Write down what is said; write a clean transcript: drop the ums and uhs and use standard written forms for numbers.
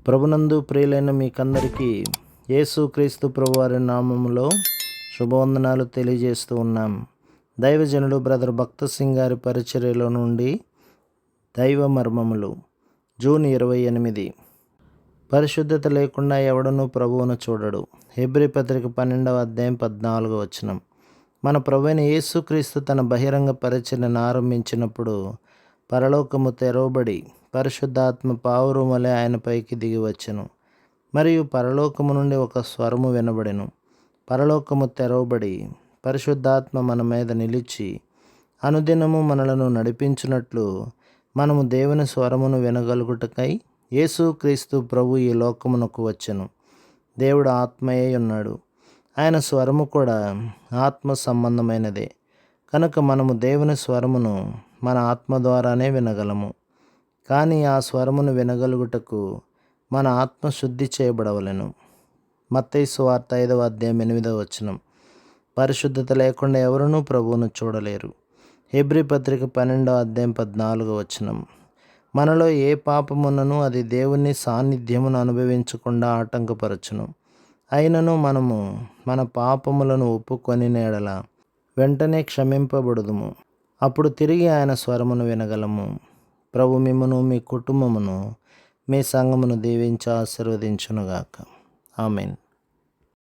ప్రభునందు ప్రియులైన మీకందరికీ యేసుక్రీస్తు ప్రభువారి నామములో శుభవందనాలు తెలియజేస్తూ ఉన్నాం. దైవజనుడు బ్రదర్ భక్త సింగ్ గారి పరిచర్యలో నుండి దైవ మర్మములు జూన్ 28. పరిశుద్ధత లేకుండా ఎవడనూ ప్రభువును చూడడు. హెబ్రీ పత్రిక 12వ అధ్యాయం 14వ వచనం. మన ప్రభువైన యేసుక్రీస్తు తన బహిరంగ పరిచర్యను ఆరంభించినప్పుడు పరలోకము తెరవబడి పరిశుద్ధాత్మ పావురమలే ఆయనపైకి దిగి వచ్చెను. మరియు పరలోకము నుండి ఒక స్వరము వినబడెను. పరలోకము తెరవబడి పరిశుద్ధాత్మ మన మీద నిలిచి అనుదినము మనలను నడిపించున్నట్లు మనము దేవుని స్వరమును వినగలుగుటకై యేసుక్రీస్తు ప్రభు ఈ లోకమునకు వచ్చెను. దేవుడు ఆత్మయే ఉన్నాడు. ఆయన స్వరము కూడా ఆత్మ సంబంధమైనదే. కనుక మనము దేవుని స్వరమును మన ఆత్మ ద్వారానే వినగలము. కానీ ఆ స్వరమును వినగలుగుటకు మన ఆత్మ శుద్ధి చేయబడవలెను. మత్తయి సువార్త 5వ అధ్యాయం 8వ వచనం. పరిశుద్ధత లేకుండా ఎవరునూ ప్రభువును చూడలేరు. హెబ్రీ పత్రిక 12వ అధ్యాయం 14వ వచనం. మనలో ఏ పాపమున్నను అది దేవుని సాన్నిధ్యమును అనుభవించకుండా ఆటంకపరచును. అయినను మనము మన పాపములను ఒప్పుకొని ఎడల వెంటనే క్షమింపబడుదుము. అప్పుడు తిరిగి ఆయన స్వరమును వినగలము. ప్రభు మిమ్మును, మీ కుటుంబమును, మీ సంఘమును దీవించి ఆశీర్వదించునుగాక. ఆమేన్.